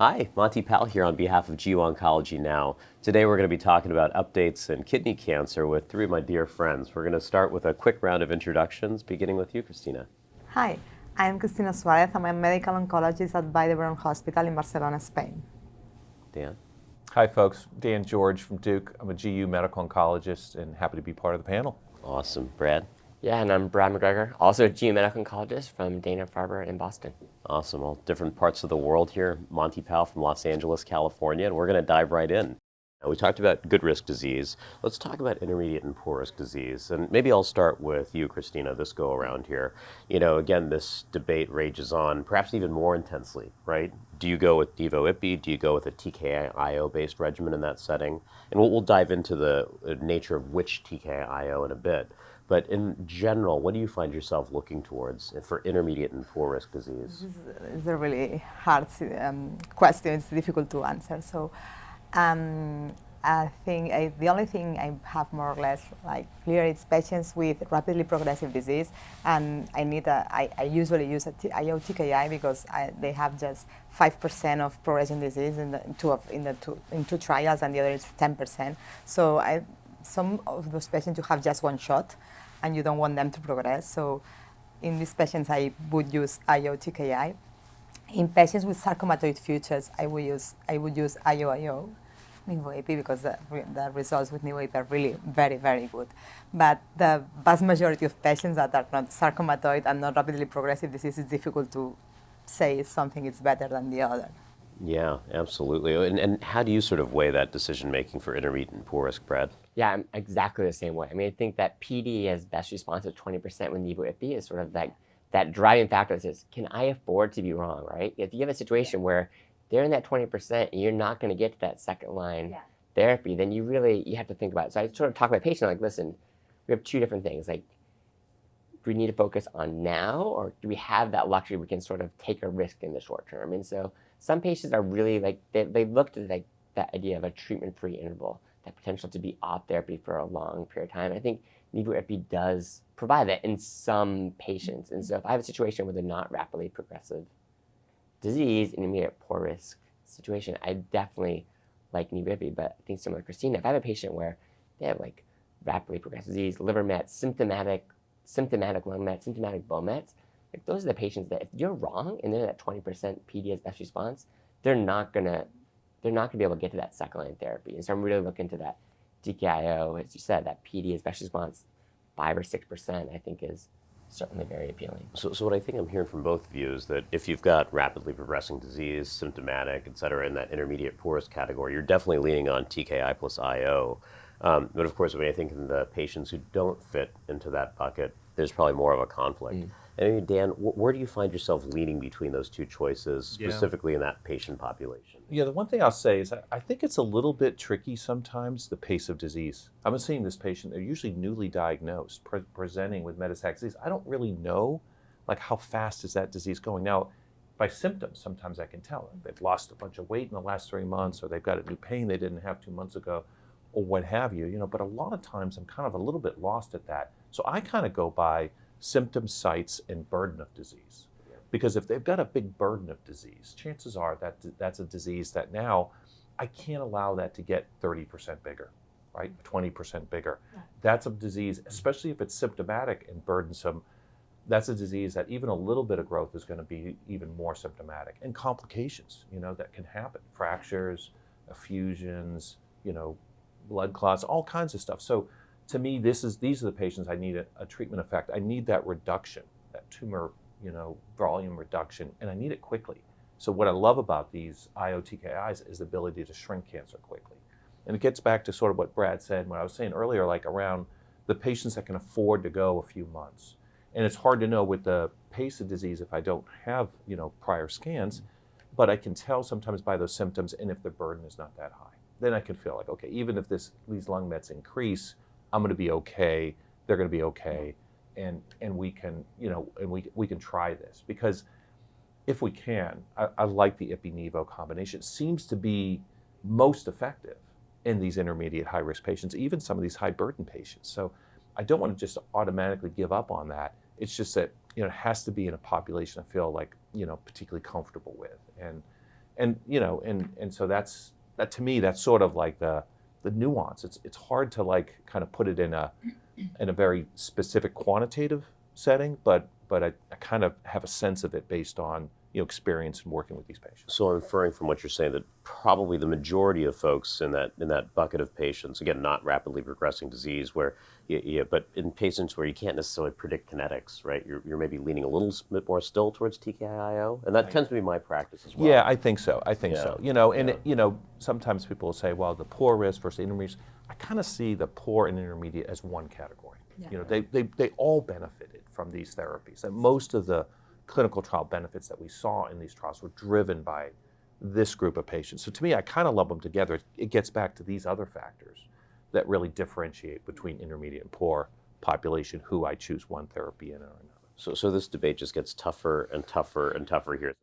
Hi, Monty Pal here on behalf of GU Oncology Now. Today we're going to be talking about updates in kidney cancer with three of my dear friends. We're going to start with a quick round of introductions, beginning with you, Cristina. Hi, I'm Cristina Suárez. I'm a medical oncologist at Vall Hospital in Barcelona, Spain. Dan. Hi folks, Dan George from Duke. I'm a GU medical oncologist and happy to be part of the panel. Awesome. Brad. Yeah, and I'm Brad McGregor, also a GU medical oncologist from Dana-Farber in Boston. Awesome. All different parts of the world here. Monty Pal from Los Angeles, California, and we're going to dive right in. Now, we talked about good risk disease. Let's talk about intermediate and poor risk disease. And maybe I'll start with you, Cristina, this go around here. Again, this debate rages on, perhaps even more intensely, right? Do you go with Nivo/Ipi? Do you go with a TKI-based regimen in that setting? And we'll dive into the nature of which TKI in a bit. But in general, what do you find yourself looking towards for intermediate and poor risk disease? This is a really hard question. It's difficult to answer. So I think the only thing I have more or less clear is patients with rapidly progressive disease, and I usually use IO TKI because they have just 5% of progression disease in two trials, and the other is 10%. So some of those patients you have just one shot, and you don't want them to progress. So in these patients, I would use IO TKI. In patients with sarcomatoid features, I would use IO Nivo/Ipi because the results with Nivo/Ipi are really very, very good. But the vast majority of patients that are not sarcomatoid and not rapidly progressive disease, is difficult to say something is better than the other. Yeah, absolutely. And how do you sort of weigh that decision making for intermediate and poor risk, Brad? Yeah, I'm exactly the same way. I think that PD as best response of 20% with Nivo/Ipi is sort of that driving factor that says, can I afford to be wrong, right? If you have a situation where they're in that 20% and you're not going to get to that second line therapy, then you have to think about it. So I sort of talk to my patient listen, we have two different things. Do we need to focus on now, or do we have that luxury we can sort of take a risk in the short term? And so some patients are really they looked at that idea of a treatment-free interval, that potential to be off therapy for a long period of time. I think Nivo/Ipi does provide that in some patients. And so if I have a situation with a not rapidly progressive disease, intermediate poor risk situation, I definitely like Nivo/Ipi. But I think similar to Cristina, if I have a patient where they have rapidly progressive disease, liver mets, symptomatic lung mets, symptomatic bone mets, those are the patients that if you're wrong and they're at 20% PD as best response, they're not gonna be able to get to that second line therapy. And so I'm really looking to that TKI, as you said, that PD as best response 5 or 6%, I think is certainly very appealing. So what I think I'm hearing from both of you is that if you've got rapidly progressing disease, symptomatic, et cetera, in that intermediate poor risk category, you're definitely leaning on TKI plus IO. But of course, I think in the patients who don't fit into that bucket, there's probably more of a conflict. And Dan, where do you find yourself leaning between those two choices, specifically in that patient population? Yeah, the one thing I'll say is I think it's a little bit tricky sometimes, the pace of disease. I've been seeing this patient, they're usually newly diagnosed, presenting with metastatic disease. I don't really know how fast is that disease going. Now, by symptoms, sometimes I can tell. They've lost a bunch of weight in the last 3 months, or they've got a new pain they didn't have 2 months ago, or what have you. But a lot of times I'm kind of a little bit lost at that. So I kind of go by symptom sites and burden of disease. Because if they've got a big burden of disease, chances are that that's a disease that now I can't allow that to get 30% bigger, right? 20% bigger. That's a disease, especially if it's symptomatic and burdensome, that's a disease that even a little bit of growth is going to be even more symptomatic. And complications, that can happen. Fractures, effusions, blood clots, all kinds of stuff. So to me, these are the patients I need a treatment effect. I need that reduction, that tumor, volume reduction, and I need it quickly. So what I love about these IO TKIs is the ability to shrink cancer quickly. And it gets back to sort of what Brad said, what I was saying earlier, around the patients that can afford to go a few months. And it's hard to know with the pace of disease if I don't have, prior scans, but I can tell sometimes by those symptoms and if the burden is not that high. Then I can feel okay, even if these lung mets increase, I'm going to be okay. They're going to be okay, and we can we can try this, because if we can, I like the Ipi/Nivo combination. It seems to be most effective in these intermediate high risk patients, even some of these high burden patients. So I don't want to just automatically give up on that. It's just that it has to be in a population I feel particularly comfortable with, and And and so that to me, that's sort of like the nuance. It's hard to like kind of put it in a very specific quantitative setting, but I kind of have a sense of it based on experience in working with these patients. So I'm inferring from what you're saying that probably the majority of folks in that bucket of patients, again, not rapidly progressing disease, where but in patients where you can't necessarily predict kinetics, right? You're maybe leaning a little bit more still towards TKIO, and that tends to be my practice as well. Yeah, I think so. I think so. Yeah. Sometimes people will say, well, the poor risk versus intermediate. I kind of see the poor and intermediate as one category. Yeah. They all benefited from these therapies, and most of the clinical trial benefits that we saw in these trials were driven by this group of patients. So to me, I kind of lump them together. It gets back to these other factors that really differentiate between intermediate and poor population who I choose one therapy in or another. So this debate just gets tougher and tougher and tougher here.